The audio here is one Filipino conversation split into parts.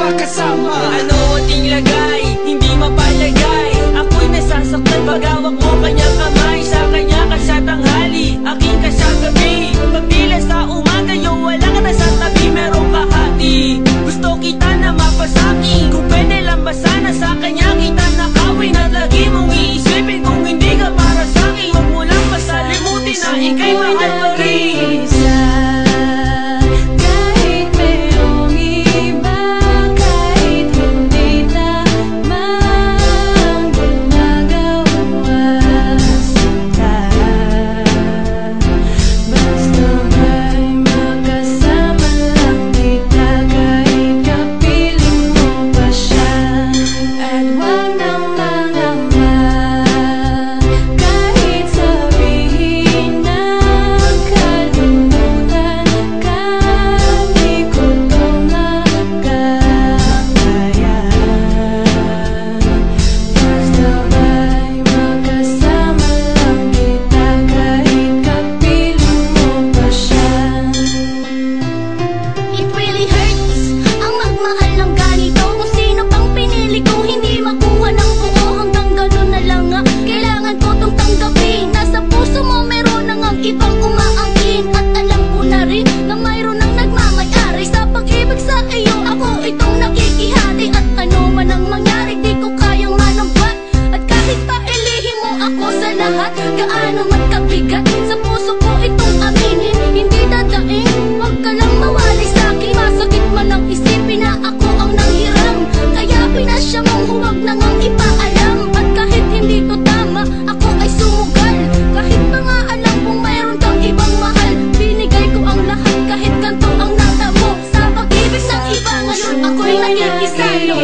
makasama. Ano ating lagay, hindi mapalagay. Ako'y nasasaktan pag hawak mo kanyang kamay. Sa kanya ka sa tanghali, aking ka sa gabi. Pagtila sa umaga, yung wala ka na sa tabi, merong kahati. Gusto kita na mapasakin, kung pwede lang ba sana sa kanya kita nakawin. At lagi mong iisipin kung hindi ka para sa'kin. Huwag mo lang pasalimutin na ika'y mahal pa rin. Gaano man kabigat sa puso ko itong aminin. Hindi dadaing, wag ka lang mawali sa'kin. Masakit man ang isipin na ako ang nanghiram. Kaya pinasya mong huwag na ngang ipaalam. At kahit hindi to tama, ako ay sumugal. Kahit pa nga alam kung mayroon kang ibang mahal, binigay ko ang lahat kahit ganito ang natamo. Sa pag-ibig ng iba ngayon ako'y nakikisalo.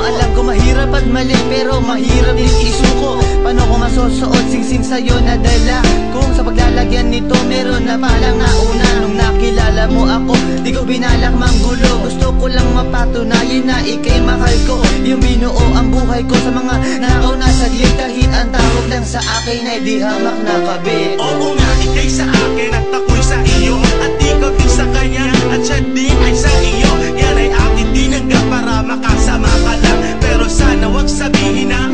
Alam ko mahirap at mali, pero mahirap din isuko. Paano ko masusuot singsing sa'yo na dala? Kung sa paglalagyan nito meron na palang nauna. Nung nakilala mo ako, di ko binalak manggulo. Gusto ko lang mapatunayan na ika'y mahal ko. Yung binuo ang buhay ko sa mga nakaw na saglit. Kahit ang tawag lang sa akin ay di hamak na kabit. Oo nga, ika'y sa akin at ako'y sa iyo. At ikaw din sa kanya at siya din ay sa iyo. Yan ay aking tinanggap para makasama ka lang. Pero sana wag sabihin na